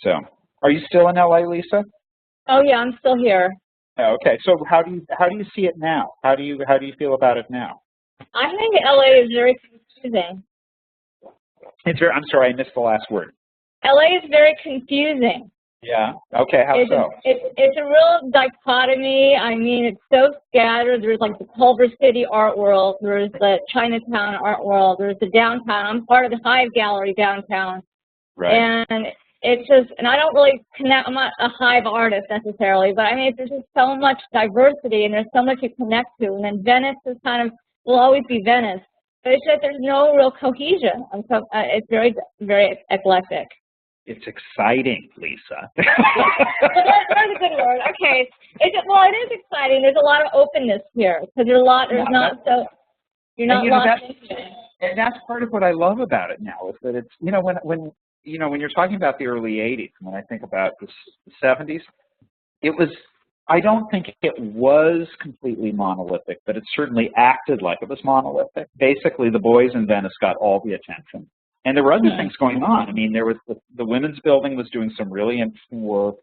[SPEAKER 2] So, are you still in LA, Lisa?
[SPEAKER 5] Oh yeah, I'm still here.
[SPEAKER 2] Okay, so how do you see it now? How do you feel about it now?
[SPEAKER 5] I think LA is very confusing.
[SPEAKER 2] I'm sorry, I missed the last word.
[SPEAKER 5] LA is very confusing.
[SPEAKER 2] Yeah. Okay. How so?
[SPEAKER 5] It's a real dichotomy. I mean, it's so scattered. There's like the Culver City art world. There's the Chinatown art world. There's the downtown. I'm part of the Hive Gallery downtown.
[SPEAKER 2] Right.
[SPEAKER 5] And it's just, and I don't really connect. I'm not a Hive artist necessarily, but I mean, there's just so much diversity, and there's so much you connect to. And then Venice is kind of will always be Venice, but it's just there's no real cohesion. And so it's very, very eclectic.
[SPEAKER 2] It's exciting, Lisa.
[SPEAKER 5] That's a good word. Okay. Well, it is exciting. There's a lot of openness here because you're not lost into it.
[SPEAKER 2] And that's part of what I love about it now is that it's, when you're talking about the early 80s, when I think about the 70s, I don't think it was completely monolithic, but it certainly acted like it was monolithic. Basically, the boys in Venice got all the attention. And there were other things going on. I mean, there was the women's building was doing some really interesting work.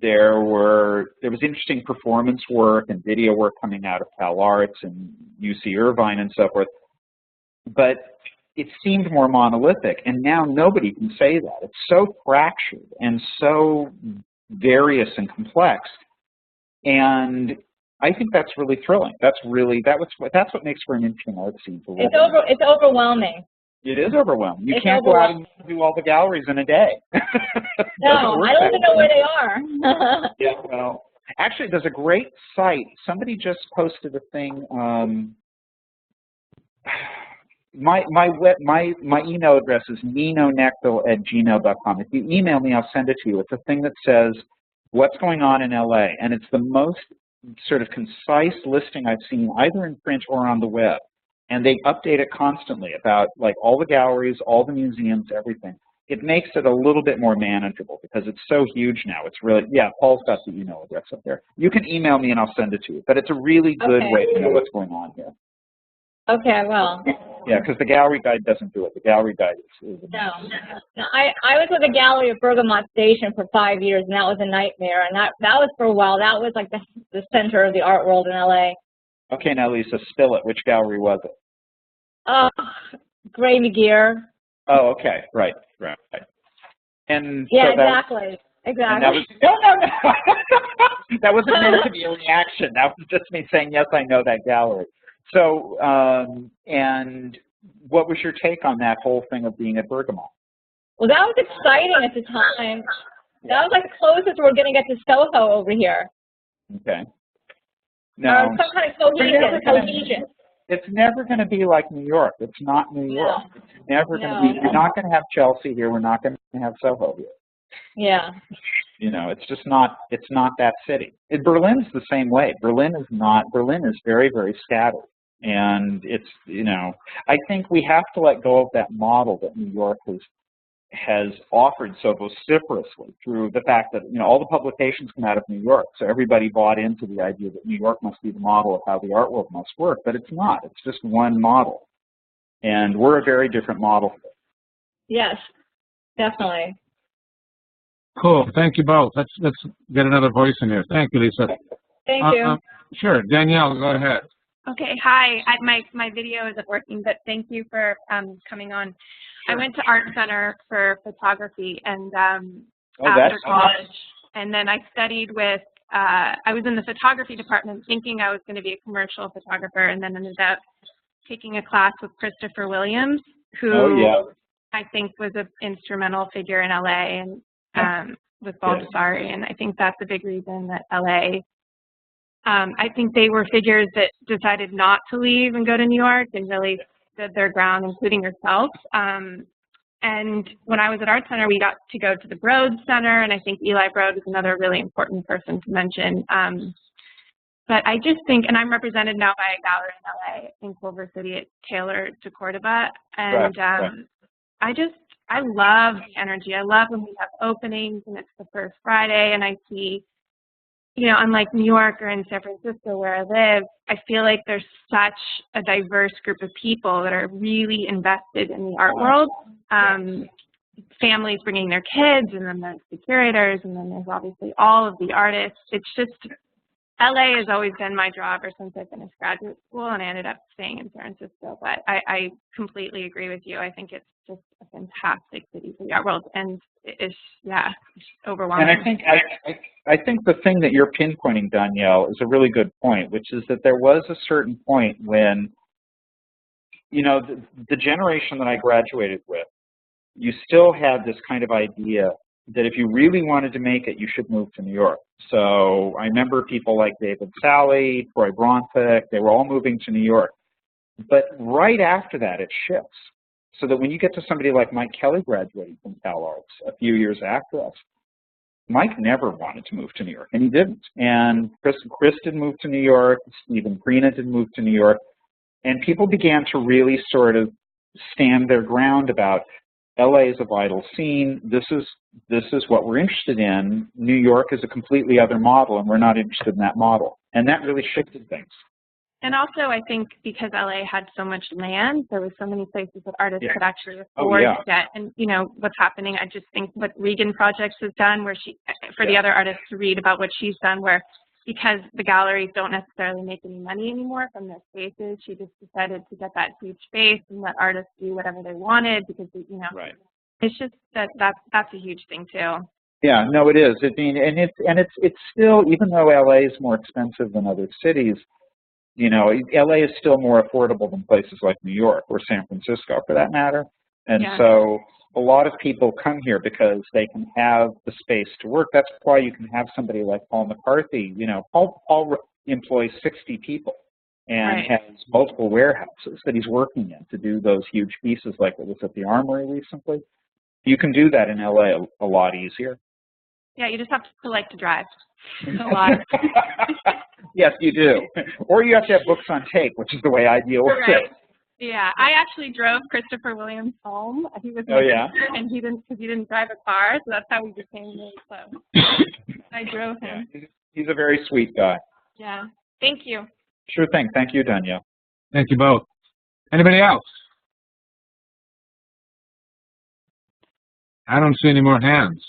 [SPEAKER 2] There was interesting performance work and video work coming out of Cal Arts and UC Irvine and so forth. But it seemed more monolithic, and now nobody can say that. It's so fractured and so various and complex. And I think that's really thrilling. That's what makes for an interesting art scene to live in.
[SPEAKER 5] It's overwhelming.
[SPEAKER 2] It is overwhelming. You can't go out and do all the galleries in a day.
[SPEAKER 5] No, I don't even know where they are.
[SPEAKER 2] Yeah, well, actually, there's a great site. Somebody just posted a thing. My email address is ninoknechtel@gmail.com. If you email me, I'll send it to you. It's a thing that says what's going on in LA, and it's the most sort of concise listing I've seen either in print or on the web. And they update it constantly about like all the galleries, all the museums, everything. It makes it a little bit more manageable because it's so huge now. It's really, Paul's got the email address up there. You can email me and I'll send it to you. But it's a really good way to know what's going on here.
[SPEAKER 5] Okay, I will.
[SPEAKER 2] Yeah, because the gallery guide doesn't do it. The gallery guide is
[SPEAKER 5] No. I was with a gallery at Bergamot Station for 5 years, and that was a nightmare. And that was for a while. That was like the center of the art world in LA.
[SPEAKER 2] Okay, now Lisa, spill it. Which gallery was it?
[SPEAKER 5] Gray McGear.
[SPEAKER 2] Oh, okay, right. And
[SPEAKER 5] yeah,
[SPEAKER 2] so
[SPEAKER 5] exactly.
[SPEAKER 2] And that was, no. That wasn't meant to be a reaction. That was just me saying, yes, I know that gallery. So, and what was your take on that whole thing of being at Bergamot?
[SPEAKER 5] Well, that was exciting at the time. That was like the closest we're going to get to Soho over here.
[SPEAKER 2] Okay. No.
[SPEAKER 5] Some kind of cohesion.
[SPEAKER 2] It's never going to be like New York. It's not New York. It's never going to be. We're not going to have Chelsea here. We're not going to have Soho here.
[SPEAKER 5] Yeah.
[SPEAKER 2] It's just not. It's not that city. Berlin's the same way. Berlin is very, very scattered, and it's. I think we have to let go of that model that New York has offered so vociferously through the fact that all the publications come out of New York, so everybody bought into the idea that New York must be the model of how the art world must work, but it's not. It's just one model, and we're a very different model.
[SPEAKER 5] Yes, definitely.
[SPEAKER 1] Cool. Thank you both. Let's get another voice in here. Thank you, Lisa.
[SPEAKER 5] Thank you.
[SPEAKER 1] Sure, Danielle, go ahead.
[SPEAKER 6] Okay, hi. My video isn't working, but thank you for coming on. I went to Art Center for photography and after college, and then I studied with, I was in the photography department thinking I was going to be a commercial photographer, and then ended up taking a class with Christopher Williams, who I think was an instrumental figure in LA, and with Baldessari, and I think that's a big reason that LA, I think they were figures that decided not to leave and go to New York and really stood their ground, including yourself. And when I was at Art Center, we got to go to the Broad Center, and I think Eli Broad was another really important person to mention. But I just think, and I'm represented now by a gallery in LA in Culver City at Taylor to Cordoba, and I love the energy. I love when we have openings and it's the first Friday, and I see, you know, unlike New York or in San Francisco where I live, I feel like there's such a diverse group of people that are really invested in the art world. Families bringing their kids, and then there's the curators, and then there's obviously all of the artists. It's just, LA has always been my draw ever since I finished graduate school, and I ended up staying in San Francisco. But I completely agree with you. I think it's just a fantastic city for the art world, and it's overwhelming.
[SPEAKER 2] And I think the thing that you're pinpointing, Danielle, is a really good point, which is that there was a certain point when, you know, the generation that I graduated with, you still had this kind of idea that if you really wanted to make it, you should move to New York. So I remember people like David Sally, Troy Brontek, they were all moving to New York. But right after that, it shifts. So that when you get to somebody like Mike Kelly graduating from Cal Arts a few years after us, Mike never wanted to move to New York, and he didn't. And Chris did move to New York, Stephen Green did move to New York, and people began to really sort of stand their ground about LA is a vital scene. This is what we're interested in. New York is a completely other model, and we're not interested in that model. And that really shifted things.
[SPEAKER 6] And also, I think because LA had so much land, there were so many places that artists could actually afford to get. And, you know, what's happening, I just think what Regan Projects has done, where she, for the other artists to read about what she's done, where because the galleries don't necessarily make any money anymore from their spaces, she just decided to get that huge space and let artists do whatever they wanted because, you know, it's just that's a huge thing too.
[SPEAKER 2] Yeah, no, it is. I mean, and it's still, even though LA is more expensive than other cities, you know, LA is still more affordable than places like New York or San Francisco, for that matter. And so a lot of people come here because they can have the space to work. That's why you can have somebody like Paul McCarthy. You know, Paul employs 60 people and has multiple warehouses that he's working in to do those huge pieces like what was at the Armory recently. You can do that in LA a lot easier.
[SPEAKER 6] Yeah, you just have to like to drive a lot.
[SPEAKER 2] Yes, you do. Or you have to have books on tape, which is the way I deal with it.
[SPEAKER 6] Yeah, I actually drove Christopher Williams home. He was my sister, and he didn't drive a car, so that's how we became really close. I drove him.
[SPEAKER 2] Yeah, he's a very sweet guy.
[SPEAKER 6] Yeah. Thank you.
[SPEAKER 2] Sure thing. Thank you, Danielle.
[SPEAKER 1] Thank you both. Anybody else? I don't see any more hands.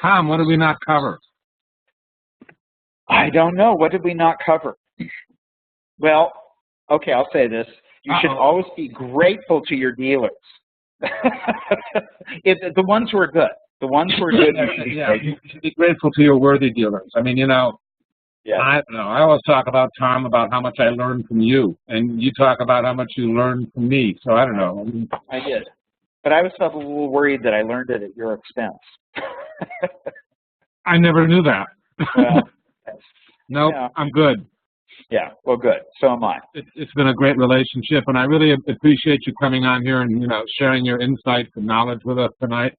[SPEAKER 1] Tom, what did we not cover?
[SPEAKER 2] I don't know. What did we not cover? Well, okay, I'll say this. You should always be grateful to your dealers. The ones who are good. The ones who are good.
[SPEAKER 1] You should be grateful to your worthy dealers. I mean, you know, I don't know. I always talk about, Tom, about how much I learned from you, and you talk about how much you learned from me. So I don't know.
[SPEAKER 2] I did. But I was felt a little worried that I learned it at your expense.
[SPEAKER 1] I never knew that.
[SPEAKER 2] Well,
[SPEAKER 1] nope, I'm good.
[SPEAKER 2] Yeah, well, good. So am I.
[SPEAKER 1] It's been a great relationship, and I really appreciate you coming on here and, you know, sharing your insights and knowledge with us tonight.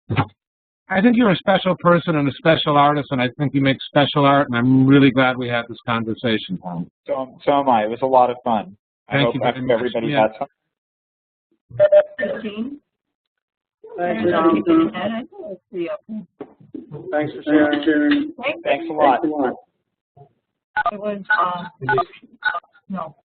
[SPEAKER 1] I think you're a special person and a special artist, and I think you make special art, and I'm really glad we had this conversation, Tom.
[SPEAKER 2] So am I. It was a lot of fun. I hope everybody had some.
[SPEAKER 3] Thanks for sharing.
[SPEAKER 2] Thanks a lot.
[SPEAKER 5] It was, no.